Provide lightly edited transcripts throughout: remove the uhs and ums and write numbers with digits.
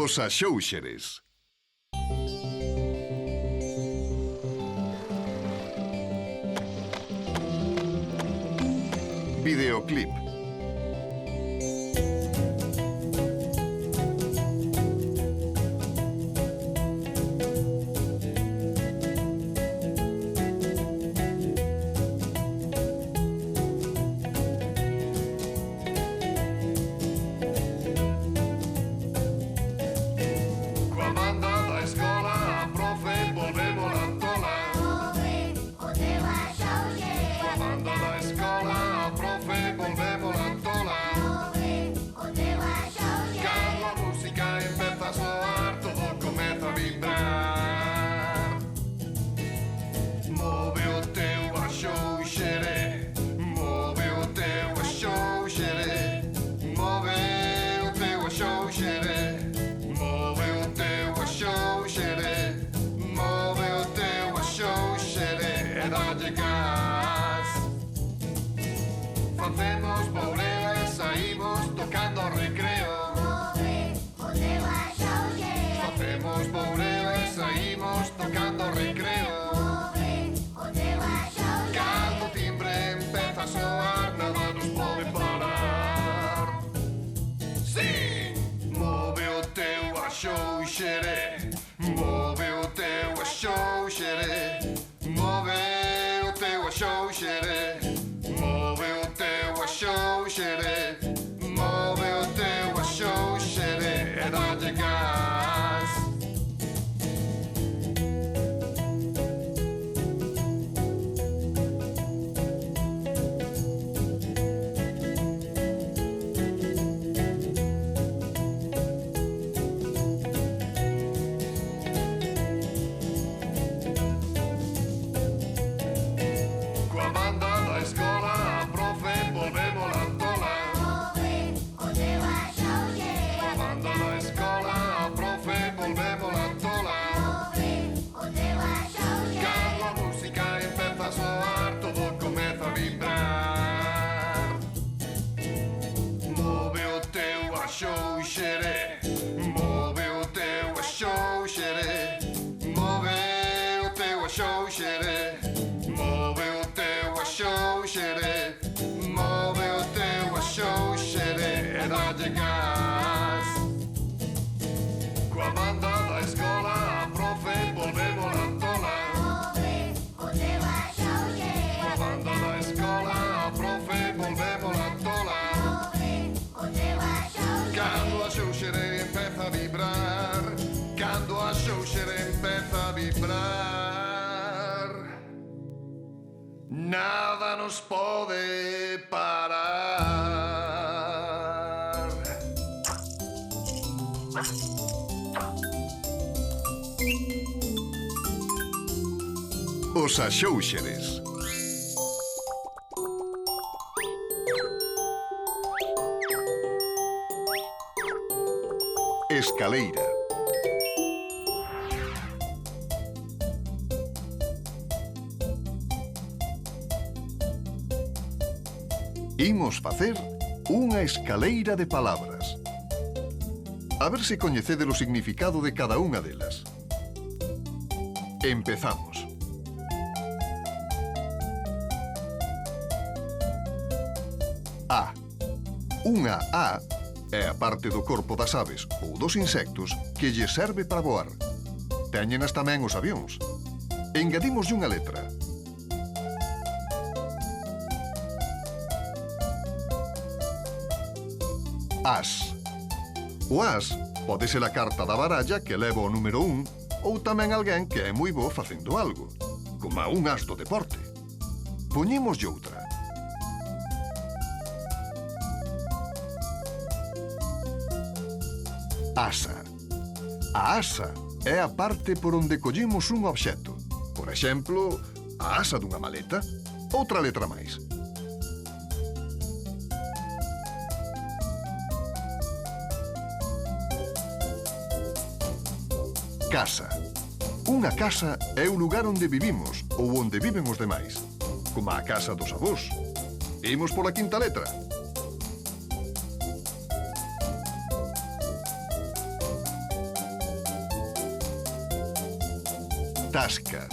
Os Axóuxeres. Videoclip. Facemos bourela e saímos tocando ao recreo. Move o teu axóuxere. Facemos bourela e saímos tocando ao recreo. Move o teu axóuxere. Cando o timbre empeza a soar, nada nos pode parar. Sí! Move o teu axóuxere. Move o teu axóuxere. Move o teu axóuxere. Move o teu axóuxere. Move o teu axóuxere e dalle gas. Coa banda da escola a profe volvemos la tola. Move o teu axóuxere. Coa banda da escola a profe volvemos la tola. Move o teu axóuxere. Cando a música empeza a soar, todo comeza a vibrar. Move o teu axóuxere. Move o teu axóuxere. Move o teu axóuxere. Move o teu axóuxere. Move o teu axóuxere e dalle gas. Coa banda da escola a profe volvemos la tola. Move o teu axóuxere. Coa banda da escola a profe volvemos la tola. Move o teu axóuxere. Cando a axóuxere empeza a vibrar. Cando a axóuxere empeza a vibrar, nada nos pode parar. Os Axóuxeres. Escaleira. Imos facer unha escaleira de palabras. A ver se coñecedes o significado de cada unha delas. Empezamos. A. Unha A é a parte do corpo das aves ou dos insectos que lle serve para voar. Téñenas tamén os avións. Engadimoslle unha letra. As. O as pode ser a carta da baralla que leva o número 1 ou tamén alguén que é moi bo facendo algo, como un as do deporte. Poñémoslle outra. Asa. A asa é a parte por onde collemos un obxecto. Por exemplo, a asa dunha maleta. Outra letra máis. Casa. Unha casa é o lugar onde vivimos ou onde viven os demais, como a casa dos avós. Imos pola quinta letra. Tasca.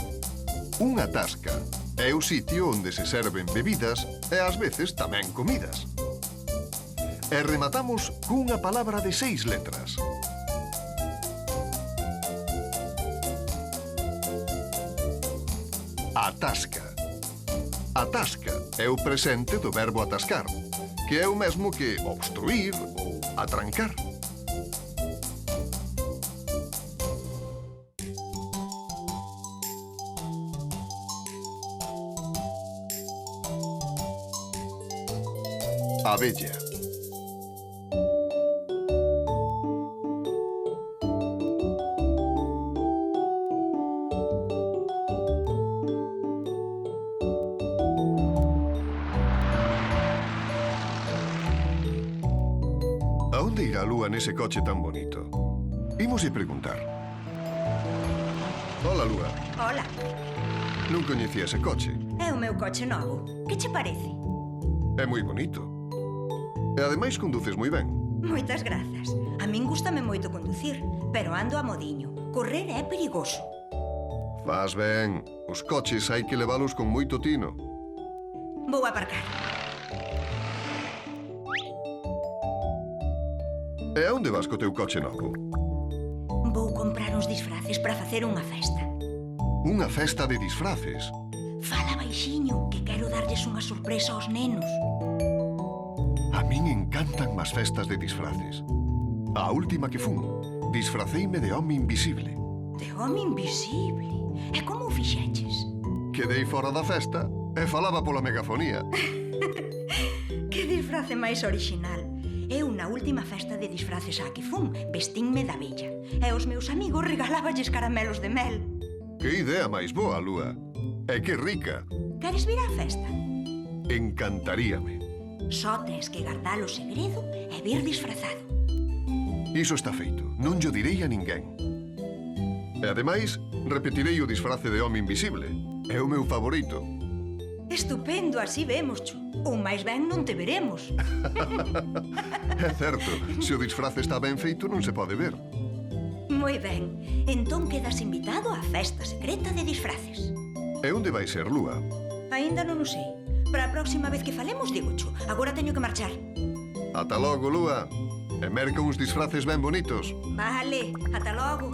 Unha tasca é o sitio onde se serven bebidas e ás veces tamén comidas. E rematamos cunha palabra de 6 letras. Atasca. Atasca é o presente do verbo atascar, que é o mesmo que obstruir ou atrancar. Abella. A onde irá a Lúa nese coche tan bonito? Imoslle preguntar. Hola, Lúa. Hola, Non coñecía ese coche. é o meu coche novo. Que che parece? É moi bonito. E ademais conduces moi ben. Moitas grazas. A min gústame moito conducir, pero ando a modiño. Correr é perigoso. Faz ben. Os coches hai que leválos con moito tino. Vou aparcar. E a onde vas co teu coche novo? Vou comprar uns disfraces para facer unha festa. Unha festa de disfraces. Fala baixiño, que quero darlles unha sorpresa aos nenos. A min encantan as festas de disfraces. A última que fun, disfraceime de home invisible. De home invisible. E como o fixeches? Quedei fora da festa e falaba pola megafonía. Que disfrace máis orixinal. Eu na última festa de disfraces á que fun, vestínme de abella. E os meus amigos regaláballes caramelos de mel. Que idea máis boa, Lúa. E que rica. Queres vir á festa? Encantaríame. Só tes que guardar o segredo e vir disfrazado. Iso está feito. Non llo direi a ninguén. E ademais, repetirei o disfrace de home invisible. É o meu favorito. Estupendo, así vémoscho. Ou máis ben non te veremos. É certo, se o disfrace está ben feito non se pode ver. Moi ben, entón quedas invitado á festa secreta de disfraces. E onde vai ser, Lúa? Aínda non o sei. Para a próxima vez que falemos, digocho. Agora teño que marchar. Ata logo, Lúa. E merca uns disfraces ben bonitos. Vale, ata logo.